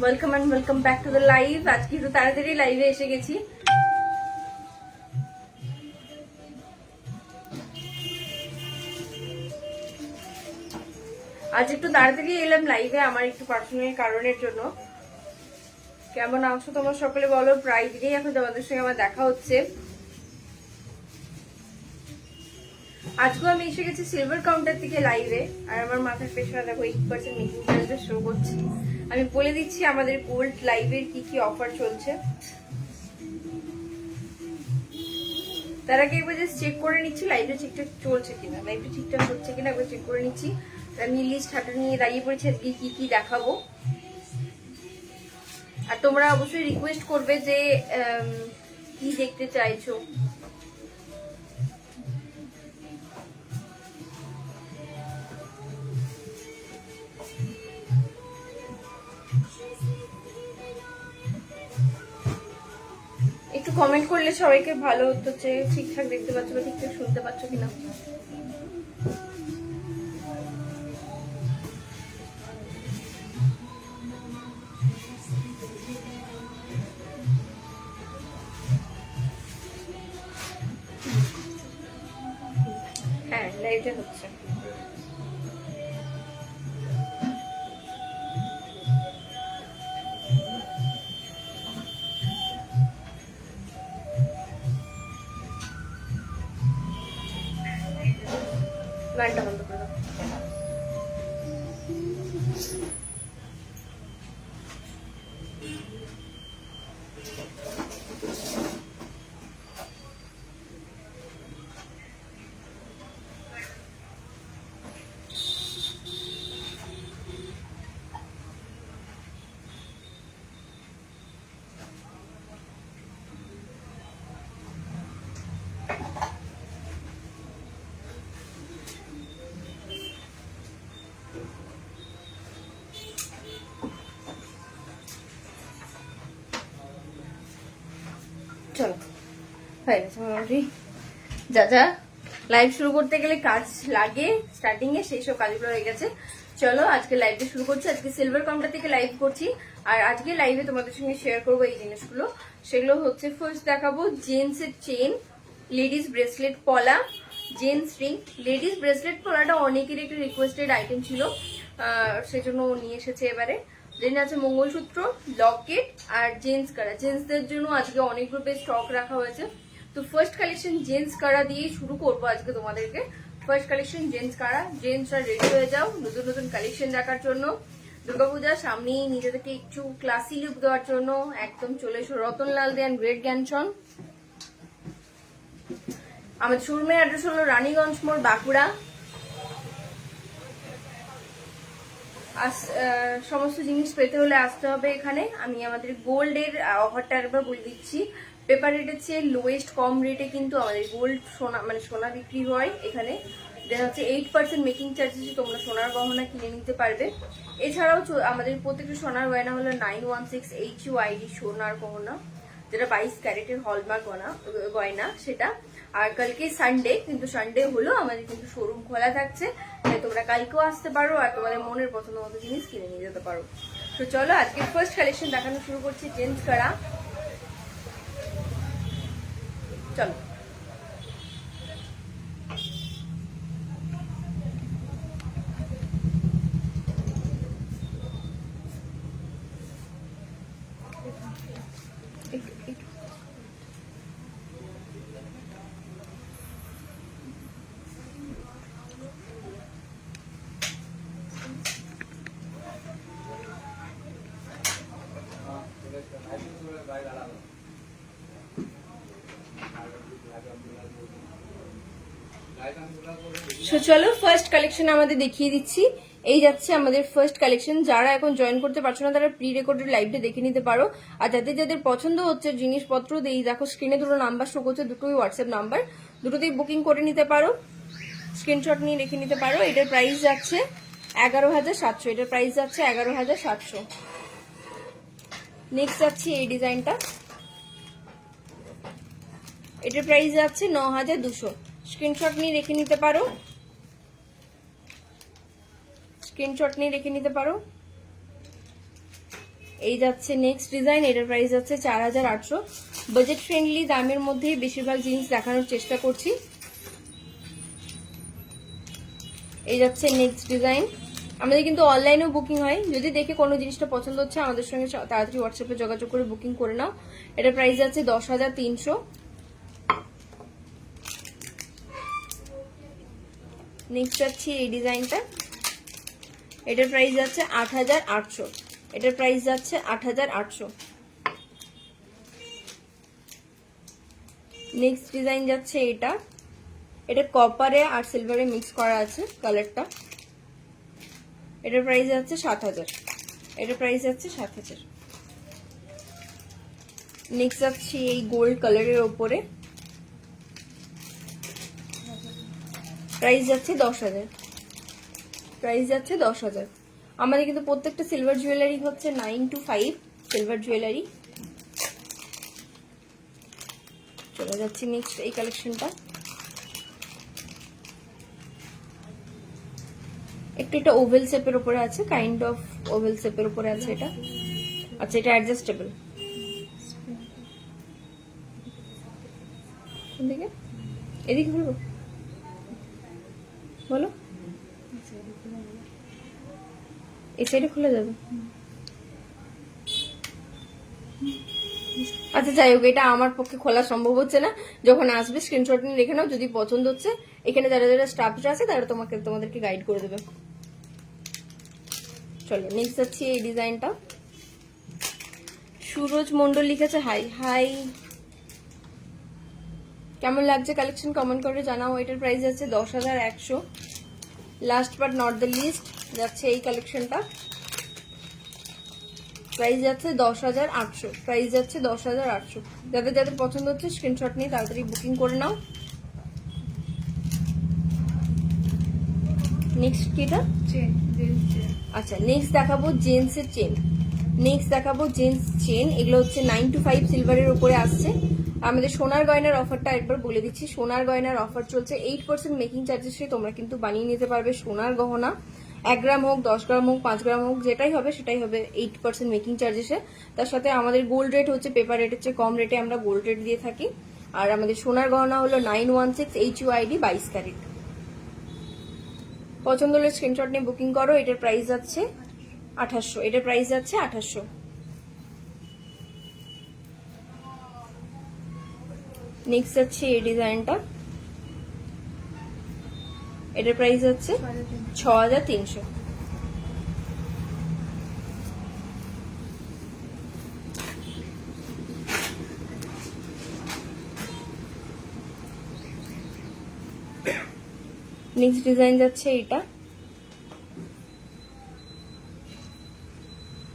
Welcome and welcome back to the live. আজকে একটু তাড়াতাড়ি লাইভে এসে গেছি। আজ একটু তাড়াতাড়ি এলাম লাইভে আমার একটু পার্সোনাল কারণের জন্য। কেমন আছো তোমরা সকলে বলো? প্রায় দিনই এখন তোমাদের সঙ্গে আমার দেখা হচ্ছে। আজকেও আমি এসে গেছি সিলভার কাউন্টার থেকে লাইভে, আর আমার মাথার পেছনে দেখো 8% মেকিং চার্জেস শো করছে। আমি বলে দিচ্ছি আমাদের গোল্ড লাইভের কি কি অফার চলছে। তার আগে একবার জাস্ট চেক করে নিচ্ছি লাইভে ঠিকঠাক চলছে কিনা, লাইভে ঠিকঠাক হচ্ছে কিনা একবার চেক করে নিচ্ছি। আমি লিস্ট হাতে নিয়ে দাঁড়িয়ে পড়েছি আজকে কি কি দেখাবো। আর তোমরা অবশ্যই রিকোয়েস্ট করবে যে কি দেখতে চাইছো। একটু কমেন্ট করলে সবাইকে ভালো হতো যে ঠিকঠাক দেখতে পাচ্ছ বা ঠিকঠাক শুনতে পাচ্ছ কিনা। হ্যাঁ, লাইভে হচ্ছে। গানটা বন্ধ করে দাও। চলো হয়ে গেছে মোটামুটি। যা যা লাইভ শুরু করতে গেলে কাজ লাগে স্টার্টিং এ, সেই সব কাজগুলো হয়ে গেছে। চলো আজকে লাইভটা শুরু করছি। আজকে সিলভার কাউন্টার থেকে লাইভ করছি, আর আজকে লাইভে তোমাদের সঙ্গে শেয়ার করবো এই জিনিসগুলো। সেগুলো হচ্ছে ফার্স্ট দেখাবো জেন্টস এর চেন, লেডিস ব্রেসলেট পলা, জেন্টস রিং। লেডিস ব্রেসলেট পলাটা অনেকের একটা রিকোয়েস্টেড আইটেম ছিল, সেজন্য নিয়ে এসেছে এবারে। দেন আছে মঙ্গলসূত্র, লকেট আর জেন্টস কারা। জেন্টসদের জন্য আজকে অনেক গ্রুপে স্টক রাখা হয়েছে। তো ফার্স্ট কালেকশন জেন্টস কারা দিয়ে শুরু করবো আজকে তোমাদেরকে। ফার্স্ট কালেকশন জেন্টস কারা। জেন্টসরা রেডি হয়ে যাও নতুন নতুন কালেকশন দেখার জন্য। দুর্গাপূজার সামনেই নিজেদেরকে একটু ক্লাসি লুক দেওয়ার জন্য একদম চলে এসো রতনলাল দে অ্যান্ড গ্রেট জ্ঞানসন। আমাদের শোরুমের অ্যাড্রেস হলো রানীগঞ্জ মোড়, বাঁকুড়া। সমস্ত জিনিস পেতে হলে আসতে হবে এখানে। আমি আমাদের গোল্ডের অফারটা একবার বলে দিচ্ছি। পেপার রেটের চেয়ে লোয়েস্ট কম রেটে কিন্তু আমাদের গোল্ড সোনা মানে সোনা বিক্রি হয় এখানে। দেন হচ্ছে 8% মেকিং চার্জেস তোমরা সোনার গহনা কিনে নিতে পারবে। এছাড়াও আমাদের প্রত্যেকটা সোনার গয়না হলো 916 HUID সোনার গহনা, যেটা 22 ক্যারেটের হলমার্ক গয়না সেটা। আর কালকে সানডে, কিন্তু সানডে হলো আমাদের কিন্তু শোরুম খোলা থাকছে, তাই তোমরা কালকেও আসতে পারো আর তোমাদের মনের পছন্দ মতো জিনিস কিনে নিয়ে যেতে পারো। তো চলো আজকে ফার্স্ট কালেকশন দেখানো শুরু করছি জেন্টস কারা। চলো চলো ফার্স্ট কালেকশন আমাদের দেখিয়ে দিচ্ছি। এই যাচ্ছে আমাদের ফার্স্ট কালেকশন। যারা এখন জয়েন করতে পারছো না তারা প্রি রেকর্ডেড লাইভটা দেখে নিতে পারো। আর যাদের যাদের পছন্দ হচ্ছে জিনিসপত্র, এই দেখো স্ক্রিনে দুটো নাম্বার শো করছে, দুটোই হোয়াটসঅ্যাপ নাম্বার, দুটোতেই বুকিং করে নিতে পারো, স্ক্রিনশট নিয়ে রেখে নিতে পারো। এটার প্রাইস যাচ্ছে 11,700। এটার প্রাইস যাচ্ছে 11,700। নেক্সট যাচ্ছে এই ডিজাইনটা, এটার প্রাইস যাচ্ছে 9,200। স্ক্রিনশট নিয়ে রেখে নিতে পারো, স্ক্রিনশট নিয়ে রেখে নিতে পারো। এই যাচ্ছে নেক্সট ডিজাইন, এটার প্রাইস যাচ্ছে 4800। বাজেট ফ্রেন্ডলি দামের মধ্যেই বেশিরভাগ জিনিস দেখানোর চেষ্টা করছি। এই যাচ্ছে নেক্সট ডিজাইন। আমাদের কিন্তু অনলাইনেও বুকিং হয়, যদি দেখে কোনো জিনিসটা পছন্দ হচ্ছে আমাদের সঙ্গে তাড়াতাড়ি হোয়াটসঅ্যাপে যোগাযোগ করে বুকিং করে নাও। এটার প্রাইস যাচ্ছে 10300। নেক্সট যাচ্ছে এই ডিজাইনটা, এটার প্রাইস যাচ্ছে 8800। এটার প্রাইস যাচ্ছে 8800। নেক্সট ডিজাইন যাচ্ছে এটা, এটা কপারে আর সিলভারে মিক্স করা আছে কালারটা। এটার প্রাইস যাচ্ছে 7000। এটার প্রাইস যাচ্ছে 7000। নেক্সট যাচ্ছে এই গোল্ড কালারের ওপরে, প্রাইস যাচ্ছে 10000। প্রাইস যাচ্ছে 10000। আমাদের কিন্তু প্রত্যেকটা সিলভার জুয়েলারি হচ্ছে 9 to 5 সিলভার জুয়েলারি। চলে যাচ্ছি নেক্সট এই কালেকশনটা। একটু এটা ওভেল শেপের উপরে আছে, কাইন্ড অফ ওভেল শেপের উপরে আছে এটা। আচ্ছা, এটা অ্যাডজাস্টেবল। কোন দিকে? এদিকে খুলবো, বলো। এই সাইডে খুলে যাবে। আচ্ছা যাই হোক, এটা আমার পক্ষে খোলা সম্ভব হচ্ছে না। যখন আসবে স্ক্রিনশট নিয়ে রেখে নাও, যদি পছন্দ হচ্ছে এখানে যারা যারা স্টাফরা আছে তারা তোমাদেরকে গাইড করে দেবে। চলো নেক্সট যাচ্ছি এই ডিজাইনটা। সুরজ মন্ডল লিখেছে হাই হাই। কেমন লাগছে কালেকশন কমেন্ট করে জানাও। এটার প্রাইস যাচ্ছে 10100। Last but not the least যাচ্ছে এই কালেকশনটা, প্রাইস যাচ্ছে 10800। প্রাইস যাচ্ছে 10800। যাদের যাদের পছন্দ হচ্ছে স্ক্রিনশট নিয়ে তাড়াতাড়ি বুকিং করে নাও। নেক্সট কিটা? আচ্ছা, নেক্সট দেখাবো জেন্টসের চেন। নেক্সট দেখাবো জেন্টস চেন। এগুলো হচ্ছে 9 to 5 সিলভারের উপরে আসছে। আমাদের সোনার গয়নার অফারটা একবার বলে দিচ্ছি। সোনার গয়নার অফার চলছে 8% মেকিং চার্জেসে তোমরা কিন্তু বানিয়ে নিতে পারবে সোনার গহনা। 1 গ্রাম হোক, 10 গ্রাম হোক, 5 গ্রাম হোক, যেটাই হবে সেটাই হবে 8% মেকিং চার্জেসে। তার সাথে আমাদের গোল্ড রেট হচ্ছে পেপার রেটের চেয়ে কম রেটে আমরা গোল্ড রেট দিয়ে থাকি। আর আমাদের সোনার গহনা হলো 916 HUID 22 ক্যারেট। পছন্দ হলে স্ক্রিনশট নিয়ে বুকিং করো। এটার প্রাইস যাচ্ছে 2800। এটার প্রাইস যাচ্ছে 2800। নেক্সট যাচ্ছে এই ডিজাইনটা, এটার প্রাইস হচ্ছে 6300। নেক্সট ডিজাইন যাচ্ছে এটা,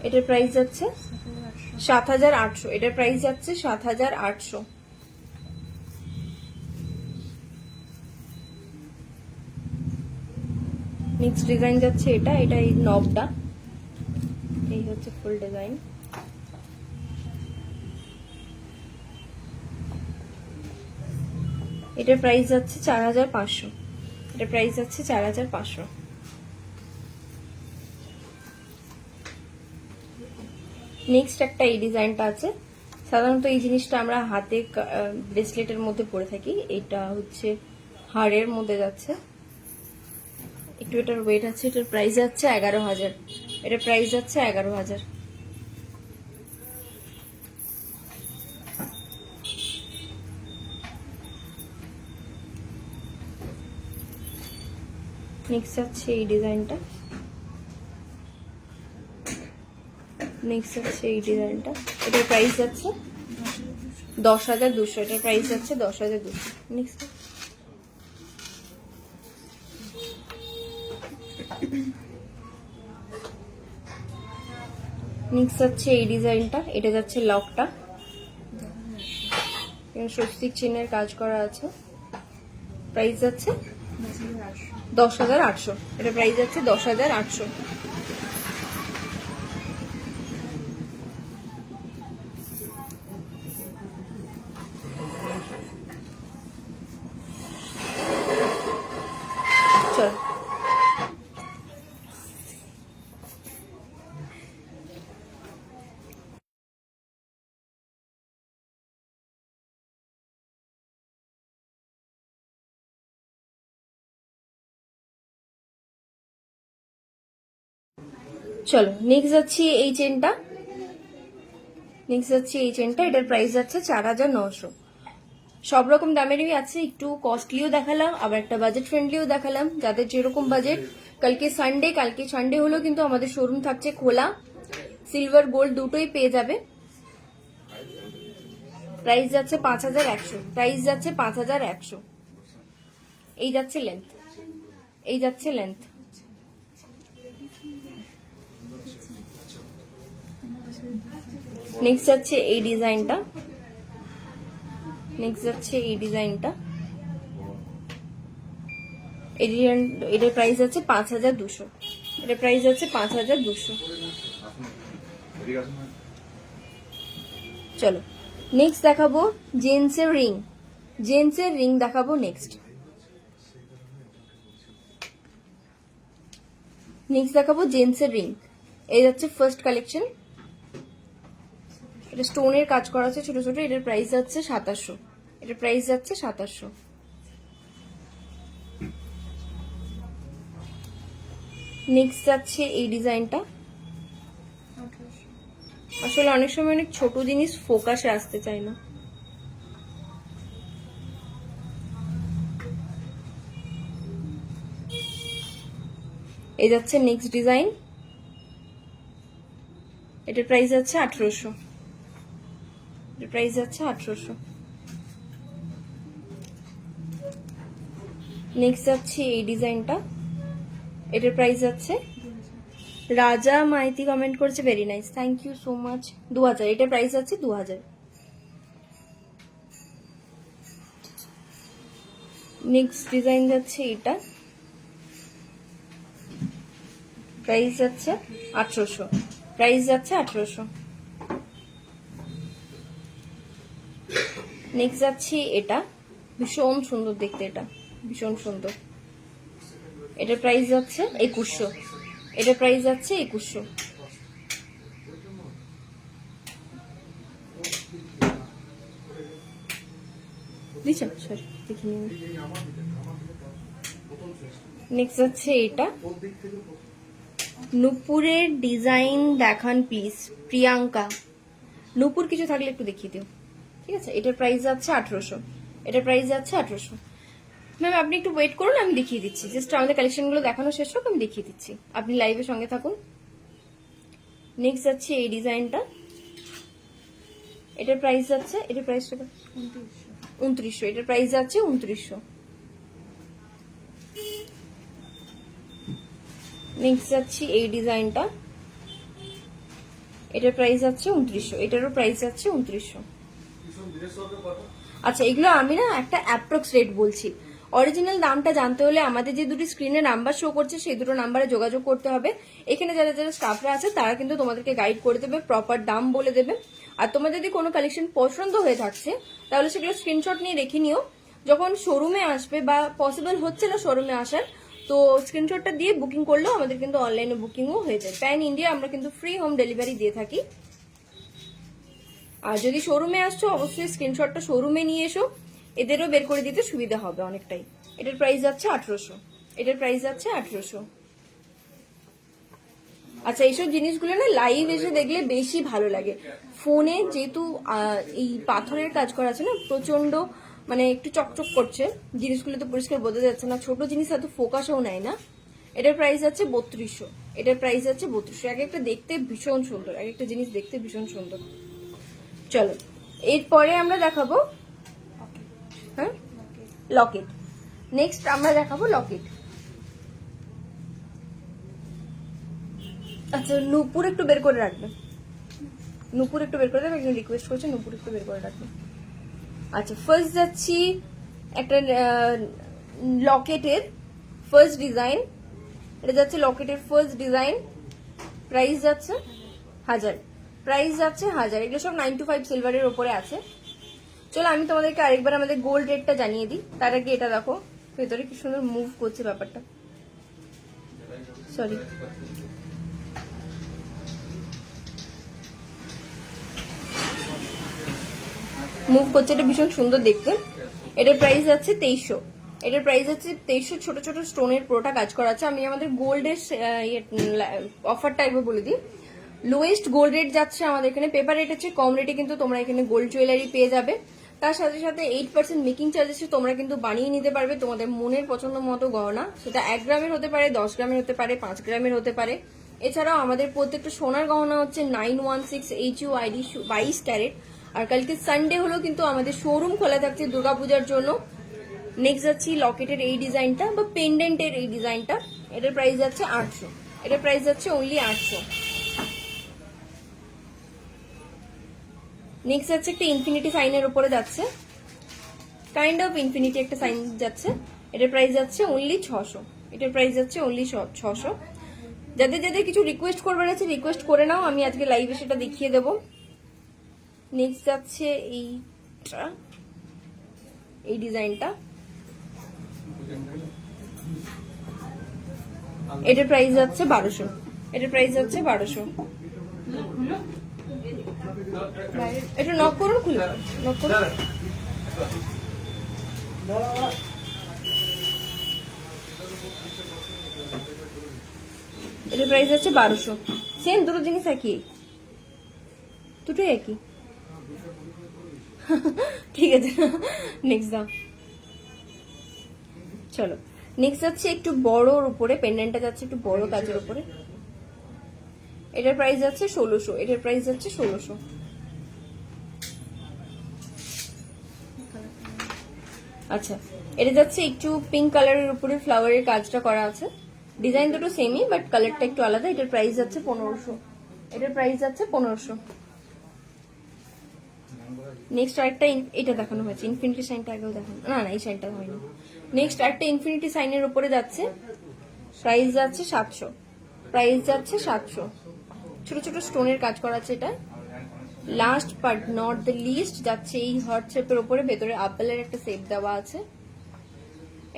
এটার প্রাইস যাচ্ছে 7800। এটার প্রাইস যাচ্ছে 7800। নেক্সট ডিজাইন যাচ্ছে এটা, এটা এই নবটা, এই হচ্ছে ফুল ডিজাইন। এটার প্রাইস যাচ্ছে 4500। এটার প্রাইস যাচ্ছে 4500। নেক্সট একটা এই ডিজাইনটা আছে। সাধারণত এই জিনিসটা আমরা হাতে ব্রেসলেটের মধ্যে পরে থাকি। এটা হচ্ছে হাড়ের মধ্যে যাচ্ছে, একটু এটার ওয়েট আছে। এটার প্রাইস যাচ্ছে 11000। এটার প্রাইস যাচ্ছে 11000। নেক্সট আছে এই ডিজাইনটা, নেক্সট আছে এই ডিজাইনটা। এটার প্রাইস যাচ্ছে 10200। এটার প্রাইস যাচ্ছে 10200। নেক্সট নেক্সট হচ্ছে এই ডিজাইনটা, এটা যাচ্ছে লকটা, স্বস্তিক চিহ্নের কাজ করা আছে। প্রাইস যাচ্ছে 10800। এটা প্রাইস যাচ্ছে 10800। চলো নেক্সট যাচ্ছি এই চেনটা, এটার প্রাইস যাচ্ছে 4900। সব রকম দামেরই আছে, একটু কস্টলিও দেখালাম আবার একটা বাজেট ফ্রেন্ডলিও দেখালাম, যাদের যেরকম বাজেট। কালকে সানডে হলেও কিন্তু আমাদের শোরুম থাকছে খোলা, সিলভার গোল্ড দুটোই পেয়ে যাবে। প্রাইস যাচ্ছে 5100, প্রাইস যাচ্ছে 5100। এই যাচ্ছে লেন্থ, নেক্সট যাচ্ছে এই ডিজাইনটা, এটার প্রাইস আছে 5200, এটার প্রাইস আছে 5200। চলো নেক্সট দেখাবো জেন্টসের রিং দেখাবো নেক্সট দেখাবো জেন্টসের রিং। এই যাচ্ছে ফার্স্ট কালেকশন, এটা স্টোনের কাজ করা আছে ছোট ছোট, এটার প্রাইস যাচ্ছে 2700, এটার প্রাইস যাচ্ছে 2700। নেক্সট যাচ্ছে এই ডিজাইনটা, আসলে অনেক সময় অনেক ছোট জিনিস ফোকাসে আসতে চায় না। এই যাচ্ছে নেক্সট ডিজাইন, এটার প্রাইস যাচ্ছে 1800, এটার প্রাইস যাচ্ছে 1800। নেক্সট যাচ্ছে এই ডিজাইনটা, এটার প্রাইস যাচ্ছে, রাজা মাইতি কমেন্ট করছে very nice, thank you so much, 2000, এটার প্রাইস যাচ্ছে 2000। নেক্সট ডিজাইন যাচ্ছে এটা, প্রাইস যাচ্ছে 1800, প্রাইস যাচ্ছে 1800। নেক্সট যাচ্ছে এটা, ভীষণ সুন্দর দেখতে, এটা ভীষণ সুন্দর, এটার প্রাইস যাচ্ছে 2100, এটার প্রাইস যাচ্ছে 2100। দিচ্ছেন সরি দেখিনি। নেক্সট যাচ্ছে এটা, নূপুরের ডিজাইন দেখান প্লিজ প্রিয়াঙ্কা, নূপুর কিছু থাকলে একটু দেখিয়ে দিও, ঠিক আছে। এটার প্রাইস যাচ্ছে 1800, এটার প্রাইস যাচ্ছে 1800। ম্যাম আপনি একটু ওয়েট করুন, আমি দেখিয়ে দিচ্ছি, জাস্ট আমাদের কালেকশনগুলো দেখানো শেষ হোক, আমি দেখিয়ে দিচ্ছি, আপনি লাইভের সঙ্গে থাকুন। নেক্সট যাচ্ছে এই ডিজাইনটা, এটার প্রাইস যাচ্ছে, এটার প্রাইসটা 2900, এটার প্রাইস যাচ্ছে 2900। নেক্সট যাচ্ছে এই ডিজাইনটা, এটার প্রাইস যাচ্ছে 2900, এটারও প্রাইস যাচ্ছে 2900। আচ্ছা এগুলো আমি না একটা অ্যাপ্রক্স রেট বলছি, অরিজিনাল দামটা জানতে হলে আমাদের যে দুটি স্ক্রিনে নাম্বার শো করছে সেই দুটো নাম্বারে যোগাযোগ করতে হবে। এখানে যারা যারা স্টাফরা আছে তারা কিন্তু তোমাদেরকে গাইড করে দেবে, প্রপার দাম বলে দেবে। আর তোমার যদি কোনো কালেকশন পছন্দ হয়ে থাকছে তাহলে সেগুলো স্ক্রিনশট নিয়ে রেখে নিও, যখন শোরুমে আসবে বা পসিবল হচ্ছে না শোরুমে আসার, তো স্ক্রিনশটটা দিয়ে বুকিং করলেও আমাদের কিন্তু অনলাইনে বুকিংও হয়ে যায়। প্যান ইন্ডিয়া আমরা কিন্তু ফ্রি হোম ডেলিভারি দিয়ে থাকি। আর যদি শোরুমে আসছো অবশ্যই স্ক্রিনশটটা শোরুমে নিয়ে এসো, এদেরও বের করে দিতে সুবিধা হবে অনেকটাই। এটার প্রাইস যাচ্ছে 1800, এটার প্রাইস যাচ্ছে 1800। আচ্ছা এইসব জিনিসগুলো না লাইভ এসে দেখলে বেশি ভালো লাগে, ফোনে যেহেতু এই পাথরের কাজ করা আছে না প্রচন্ড, মানে একটু চকচক করছে, জিনিসগুলো তো পরিষ্কার বোঝা যাচ্ছে না, ছোট জিনিস এত ফোকাসও নেয় না। এটার প্রাইস যাচ্ছে 3200, এটার প্রাইস যাচ্ছে 3200। এক একটা দেখতে ভীষণ সুন্দর, এক একটা জিনিস দেখতে ভীষণ সুন্দর। চলো এরপরে আমরা দেখাবো হ্যাঁ লকেট, নেক্সট আমরা দেখাবো লকেট। আচ্ছা নূপুর একটু বের করে রাখবে, নূপুর একটু বের করে দেবে, একজন রিকোয়েস্ট করছে নূপুর একটু বের করে রাখবে। আচ্ছা ফার্স্ট যাচ্ছি একটা লকেটের ফার্স্ট ডিজাইন, এটা যাচ্ছে লকেটের ফার্স্ট ডিজাইন, প্রাইস যাচ্ছে 1000, প্রাইস যাচ্ছে 1000। এগুলো সব 9 to 5 সিলভারের ওপরে আছে। চলো আমি তোমাদেরকে আরেকবার আমাদের গোল্ড রেটটা জানিয়ে দিই, তার আগে এটা দেখো ভেতরে কি সুন্দর মুভ করছে ব্যাপারটা, সরি মুভ করছে, এটা ভীষণ সুন্দর দেখতে। এটার প্রাইস যাচ্ছে 2300, এটার প্রাইস হচ্ছে 2300। ছোট ছোট স্টোনের পুরোটা কাজ করা আছে। আমি আমাদের গোল্ডের অফার টাইপে বলে দিই, লোয়েস্ট গোল্ড রেট যাচ্ছে আমাদের এখানে, পেপার রেট হচ্ছে কম রেটে কিন্তু তোমরা এখানে গোল্ড জুয়েলারি পেয়ে যাবে। তার সাথে সাথে 8% মেকিং চার্জেসে তোমরা কিন্তু বানিয়ে নিতে পারবে তোমাদের মনের পছন্দ মতো গহনা। সেটা 1 গ্রামের হতে পারে, 10 গ্রামের হতে পারে, 5 গ্রামের হতে পারে। এছাড়াও আমাদের প্রত্যেকটা সোনার গহনা হচ্ছে 916 HUID 22 ক্যারেট। আর কালকে সানডে হলো কিন্তু আমাদের শোরুম খোলা থাকছে দুর্গাপূজার জন্য। নেক্সট যাচ্ছি লকেটের এই ডিজাইনটা বা পেন্ডেন্টের এই ডিজাইনটা, এটার প্রাইস যাচ্ছে 800। এটার প্রাইস যাচ্ছে অনলি 800। নেক্সট যাচ্ছে একটা ইনফিনিটি সাইনের উপরে যাচ্ছে, কাইন্ড অফ ইনফিনিটি একটা সাইন যাচ্ছে। এটার প্রাইস যাচ্ছে অনলি 600। এটার প্রাইস যাচ্ছে অনলি 600। যাদের যাদের কিছু রিকোয়েস্ট করবার আছে রিকোয়েস্ট করে নাও, আমি আজকে লাইভে সেটা দেখিয়ে দেব। নেক্সট যাচ্ছে এইটা, এই ডিজাইনটা, এটার প্রাইস যাচ্ছে 1200। এটার প্রাইস যাচ্ছে 1200। এটা নক করুন, খুলে নক করুন। এটার প্রাইস যাচ্ছে 1200। সেম দুটো জিনিস একই, দুটোই একই। ঠিক আছে, নেক্সট দাও। চলো নেক্সট যাচ্ছে একটু বড়োর উপরে, পেন্ডেন্টটা যাচ্ছে একটু বড় কাজের উপরে। এটার প্রাইস যাচ্ছে 1600। এটার প্রাইস যাচ্ছে 1600। আচ্ছা, এটা যাচ্ছে একটু পিঙ্ক কালারের উপরে ফ্লাওয়ারের কাজটা করা আছে। ডিজাইন দুটো সেমই বাট কালারটা একটু আলাদা। এটার প্রাইস যাচ্ছে 1500। এটার প্রাইস যাচ্ছে 1500। নেক্সট আরেকটা এটা দেখানো হয়েছে, ইনফিনিটি সাইনটা আগেও দেখানো, না না এই সাইনটা হয়নি। নেক্সট আরেকটা ইনফিনিটি সাইনের উপরে যাচ্ছে, প্রাইস যাচ্ছে 700। প্রাইস যাচ্ছে 700। ছোট ছোট স্টোনের কাজ করা আছে এটা। Last but not the least যাচ্ছে এই হার্ট শেপের উপরে, ভেতরে আপেলের একটা শেপ দেওয়া আছে।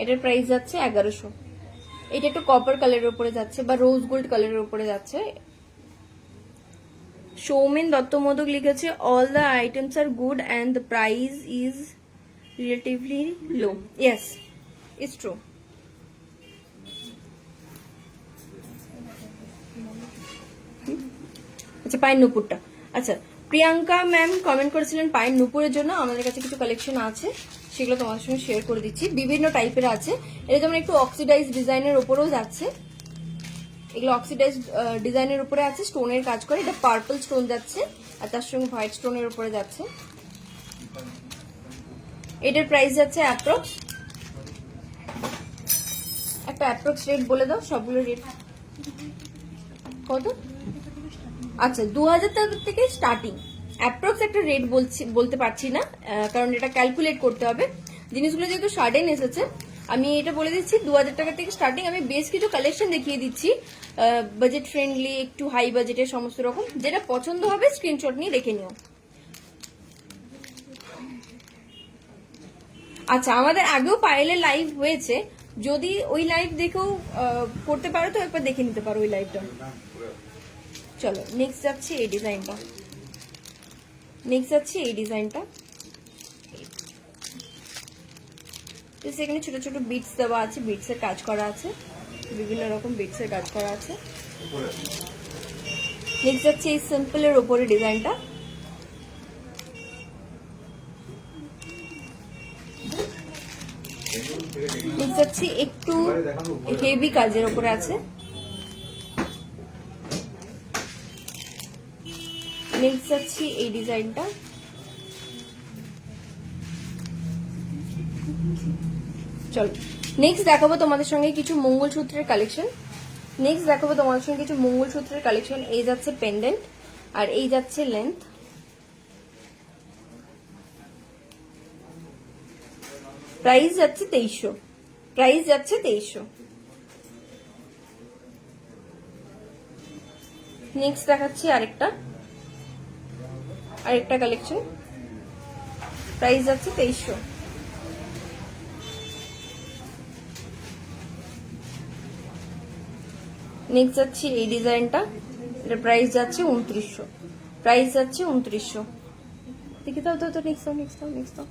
এটার প্রাইস যাচ্ছে 1100। এটা একটু কপার কালারের উপরে যাচ্ছে বা রোজ গোল্ড কালারের উপরে যাচ্ছে। সৌমেন দত্ত মোদক লিখেছে all the items are good and the price is relatively low. Yes, it's true. আচ্ছা, পায়ের নুপুরটা, আচ্ছা প্রিয়াঙ্কা ম্যাম কমেন্ট করেছিলেন পায়ের নুপুরের জন্য। আমাদের কাছে কিছু কালেকশন আছে, সেগুলো তোমাদের সঙ্গে শেয়ার করে দিচ্ছি। বিভিন্ন টাইপের আছে, এটা যেমন একটু অক্সিডাইজ ডিজাইনের উপরেও যাচ্ছে। এগুলো অক্সিডাইজ ডিজাইনের উপরে আছে, স্টোনের কাজ করে। এটা পার্পল স্টোন যাচ্ছে আর তার সঙ্গে হোয়াইট স্টোনের উপরে যাচ্ছে। এটার প্রাইস যাচ্ছে অ্যাপ্রক্স, একটা অ্যাপ্রক্স রেট বলে দাও, সবগুলো রেট কত? আচ্ছা, 2000 টাকা থেকে স্টার্টিং। অ্যাপ্রক্স একটা রেট বলতে পারছি না, কারণ এটা ক্যালকুলেট করতে হবে। জিনিসগুলো যেহেতু সাডেন এসেছে, আমি এটা বলে দিচ্ছি 2000 টাকা থেকে স্টার্টিং। আমি বেশ কিছু কালেকশন দেখিয়ে দিচ্ছি, বাজেট ফ্রেন্ডলি, একটু হাই বাজেটের, সমস্ত রকম। যেটা পছন্দ হবে স্ক্রিনশট নিয়ে রেখে নিও। আচ্ছা, আমাদের আগেও পায়েলের লাইভ হয়েছে, যদি ওই লাইভ দেখেও করতে পারো তো একবার দেখে নিতে পারো ওই লাইভটা। চলো নেক্সট যাচ্ছে এই ডিজাইনটা। নেক্সট যাচ্ছে এই ডিজাইনটা, সেখানে ছোট ছোট বিটস দেওয়া আছে, বিটস এর কাজ করা আছে, বিভিন্ন রকম বিটস এর কাজ করা আছে। নেক্সট যাচ্ছে এই সিম্পলের উপরে ডিজাইনটা। নেক্সট যাচ্ছে একটু হেভি কাজের উপরে আছে। নেক্সট যাচ্ছে এই ডিজাইনটা। চলো নেক্সট দেখাবো তোমাদের সঙ্গে কিছু মঙ্গলসূত্রের কালেকশন। নেক্সট দেখাবো তোমাদের সঙ্গে কিছু মঙ্গলসূত্রের কালেকশন। এই যাচ্ছে পেন্ডেন্ট আর এই যাচ্ছে লেন্থ। প্রাইস যাচ্ছে 2300। প্রাইস যাচ্ছে 2300। নেক্সট দেখাচ্ছি আরেকটা কালেকশন, প্রাইস যাচ্ছে 2300। নেক্সট যাচ্ছে এই ডিজাইনটা, এটা প্রাইস যাচ্ছে 2900। প্রাইস যাচ্ছে 2900। দেখে দাও তো, নেক্সট দাও, নেক্সট দাও, নেক্সট দাও।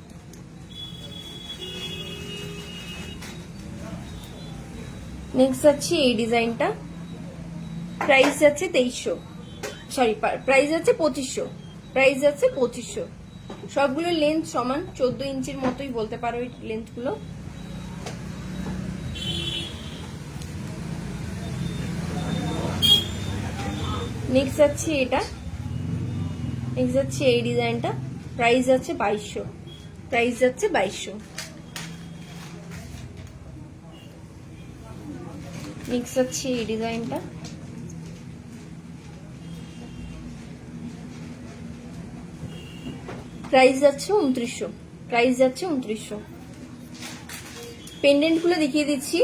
নেক্সট যাচ্ছে এই ডিজাইনটা, প্রাইস যাচ্ছে 2300, সরি প্রাইস যাচ্ছে 2500, প্রাইস যাচ্ছে 2500। সবগুলো লেন্থ সমান, 14 ইঞ্চির মতোই বলতে পারো এই লেন্থ গুলো। নেক্সট যাচ্ছে এটা, নেক্সট যাচ্ছে এই ডিজাইনটা, প্রাইস যাচ্ছে 2200, প্রাইস যাচ্ছে 2200। নেক্সট যাচ্ছে এই ডিজাইনটা, প্রাইস যাচ্ছে 2900, প্রাইস যাচ্ছে 2900। পেন্ডেন্ট গুলো দেখিয়ে দিচ্ছি,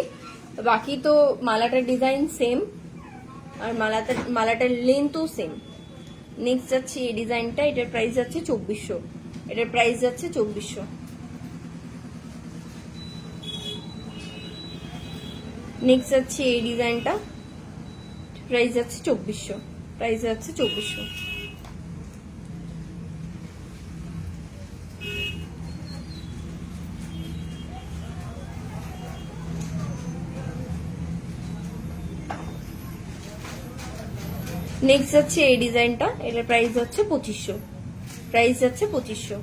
বাকি তো মালাটার ডিজাইন সেম আর মালাটার লেন্থও সেম। নেক্সট যাচ্ছে এই ডিজাইনটা, এটার প্রাইস যাচ্ছে 2400, এটার প্রাইস যাচ্ছে 2400। নেক্সট যাচ্ছে এই ডিজাইনটা, প্রাইস যাচ্ছে 2400, প্রাইস যাচ্ছে 2400। নেক্সট যাচ্ছে এই ডিজাইনটা, এটার প্রাইস যাচ্ছে 2500, প্রাইস যাচ্ছে 2500।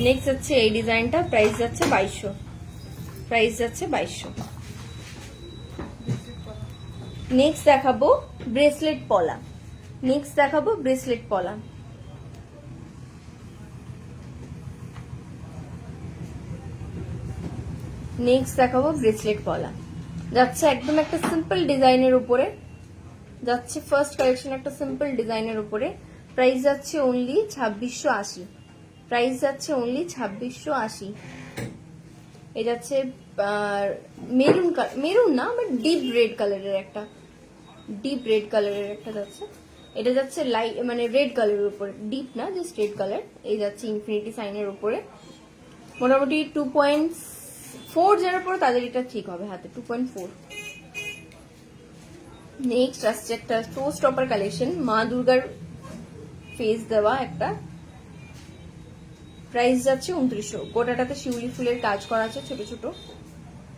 নেক্সট যাচ্ছে এই ডিজাইনটা, প্রাইস যাচ্ছে 2200, প্রাইস যাচ্ছে 2200। নেক্সট দেখাবো ব্রেসলেট পলা, নেক্সট দেখাবো ব্রেসলেট পলা। নেক্সট দেখাবো ব্রেসলেট পলা, যাচ্ছে একদম একটা সিম্পল ডিজাইনের উপরে, যাচ্ছে ফার্স্ট কালেকশন একটা সিম্পল ডিজাইনের উপরে। প্রাইস যাচ্ছে অনলি 2680, প্রাইস যাচ্ছে অনলি 2680। এ যাচ্ছে মেরুন, মেরুন না বাট ডিপ রেড কালারের একটা, ডিপ রেড কালারের একটা যাচ্ছে। এটা যাচ্ছে লাইট মানে রেড কালারের উপরে, ডিপ না জাস্ট রেড কালার। এই যাচ্ছে ইনফিনিটি সাইনের উপরে, মোটামুটি 2.4 যারা পরে তাদের এটা ঠিক হবে হাতে, 2.4। নেক্সট আসছে একটা শো স্টপার কালেকশন, মা দুর্গার ফেস দেওয়া একটা, প্রাইস যাচ্ছে 2900। গোটাটাতে শিউলি ফুলের কাজ করা আছে ছোট ছোট,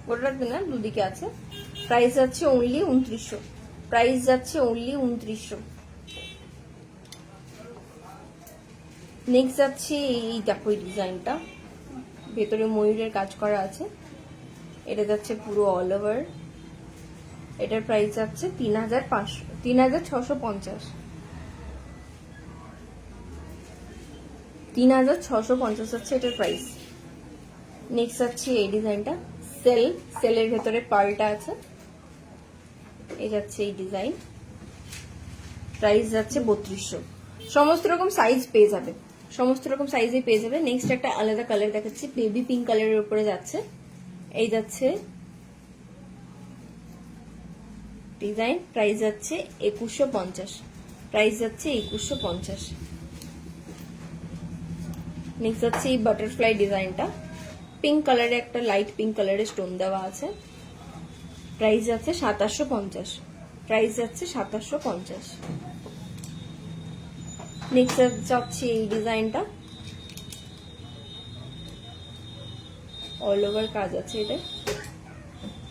গোটাটাতে না দুদিকে আছে। প্রাইস যাচ্ছে অনলি 2900, প্রাইস যাচ্ছে অনলি 2900। নেক্সট যাচ্ছে এই দেখো এই ডিজাইনটা, ভেতরে ময়ূরের কাজ করা আছে, এটা যাচ্ছে পুরো অল ওভার। এটার প্রাইস যাচ্ছে 3650, 3650 যাচ্ছে এটার প্রাইস। নেক্সট যাচ্ছে এই ডিজাইনটা, সেলের ভেতরে পার্লটা আছে, এই যাচ্ছে এই ডিজাইন, প্রাইস যাচ্ছে 3200। সমস্ত রকম সাইজ পেয়ে যাবে, সমস্ত রকম সাইজে পেয়ে যাবে। নেক্সট একটা আলাদা কালার দেখাচ্ছি, বেবি পিঙ্ক কালারের উপরে যাচ্ছে, এই যাচ্ছে ডিজাইন, প্রাইস যাচ্ছে 2150, প্রাইস যাচ্ছে 2150। নেক্সট যাচ্ছে এই বাটারফ্লাই ডিজাইনটা, পিঙ্ক কালারে একটা লাইট পিঙ্ক কালারের স্টোন দেওয়া আছে, প্রাইস যাচ্ছে 2750, প্রাইস যাচ্ছে 2750। নেক্সট যাচ্ছে এই ডিজাইনটা, অল ওভার কাজ আছে এটা,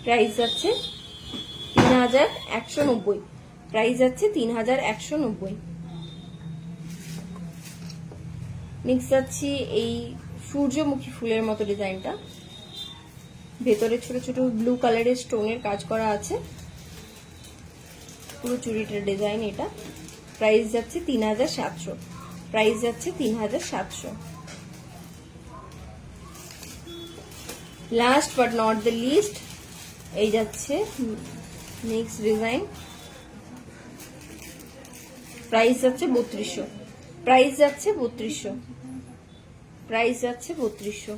প্রাইস যাচ্ছে 3190, প্রাইস যাচ্ছে 3190। নেক্সট যাচ্ছে এই সূর্যমুখী ফুলের মতো ডিজাইনটা, ভেতরে ছোট ছোট ব্লু কালারের স্টোনের কাজ করা আছে, পুরো চুড়িটার ডিজাইন এটা, প্রাইস যাচ্ছে 3700, প্রাইস যাচ্ছে 3700। Last but not the least এই যাচ্ছে নেক্সট ডিজাইন, প্রাইস যাচ্ছে 3200, প্রাইস যাচ্ছে 3200, প্রাইস যাচ্ছে 3200।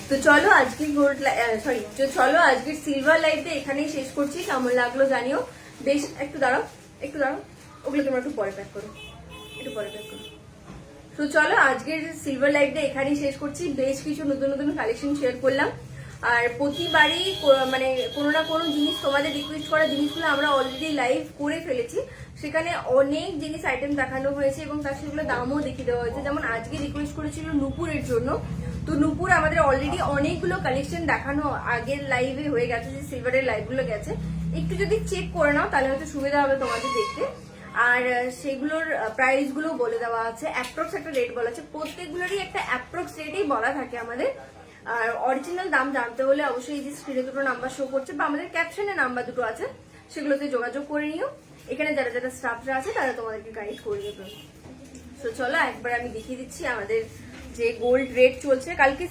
তো চলো আজকে চলো আজকের সিলভার লাইভটা এখানেই শেষ করছি। কেমন লাগলো জানিও, বেশ একটু দাঁড়াও, একটু দাঁড়াও, ওগুলো তোমরা একটু পরে প্যাক করো, একটু পরে প্যাক করো। তো চলো আজকের সিলভার লাইভটা এখানেই শেষ করছি। বেশ কিছু নতুন নতুন কালেকশন শেয়ার করলাম। আর প্রতিবারই মানে কোনো না কোনো জিনিস, তোমাদের রিকোয়েস্ট করা জিনিসগুলো আমরা অলরেডি লাইভ করে ফেলেছি। সেখানে অনেক জিনিস আইটেম দেখানো হয়েছে এবং তার সেগুলো দামও দেখিয়ে দেওয়া হয়েছে। যেমন আজকে রিকোয়েস্ট করেছিল নূপুরের জন্য, তো নূপুর আমাদের অলরেডি অনেকগুলো কালেকশন দেখানো আগের লাইভে হয়ে গেছে, যে সিলভারের লাইভগুলো গেছে। একটু যদি চেক করে নাও তাহলে হয়তো সুবিধা হবে তোমাদের দেখতে। আর সেগুলোর প্রাইস গুলো বলে দেওয়া আছে, অ্যাপ্রক্স একটা রেট বলা আছে, প্রত্যেকগুলোরই একটা অ্যাপ্রক্স রেটেই বলা থাকে আমাদের। আর অরিজিনাল দাম জানতে হলে অবশ্যই এই যে স্ক্রিনে দুটো নাম্বার শো করছে বা আমাদের ক্যাপশনে নাম্বার দুটো আছে, সেগুলোতে যোগাযোগ করে নিও। এখানে যারা যারা স্টাফরা আছে তারা তোমাদেরকে গাইড করে দেবে। তো চলো একবার আমি দেখিয়ে দিচ্ছি আমাদের যে গোল্ড রেট চলছে। কালকে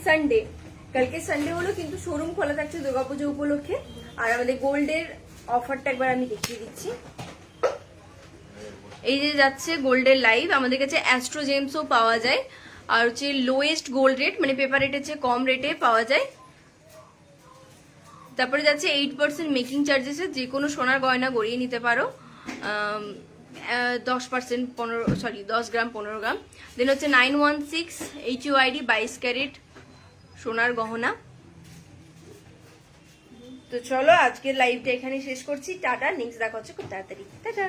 সানডে হলো, কিন্তু শোরুম খোলা থাকছে দুর্গাপুজো উপলক্ষে। আর আমাদের গোল্ডের অফারটা একবার আমি দেখিয়ে দিচ্ছি। এই যে যাচ্ছে গোল্ডের লাইভ, আমাদের কাছে অ্যাস্ট্রো জেমসও পাওয়া যায়। আর হচ্ছে লোয়েস্ট গোল্ড রেট, মানে পেপার রেটের চেয়ে কম রেটে পাওয়া যায়। তারপরে যাচ্ছে 8% মেকিং চার্জেসে যে কোনো সোনার গয়না গড়িয়ে নিতে পারো। 10% 10 গ্রাম 15 গ্রাম। দেন হচ্ছে 916 HUID 22 ক্যারেট সোনার গহনা। তো চলো আজকের লাইভটা এখানে শেষ করছি। টাটা, নেক্সট দেখা হচ্ছে খুব তাড়াতাড়ি। টাটা।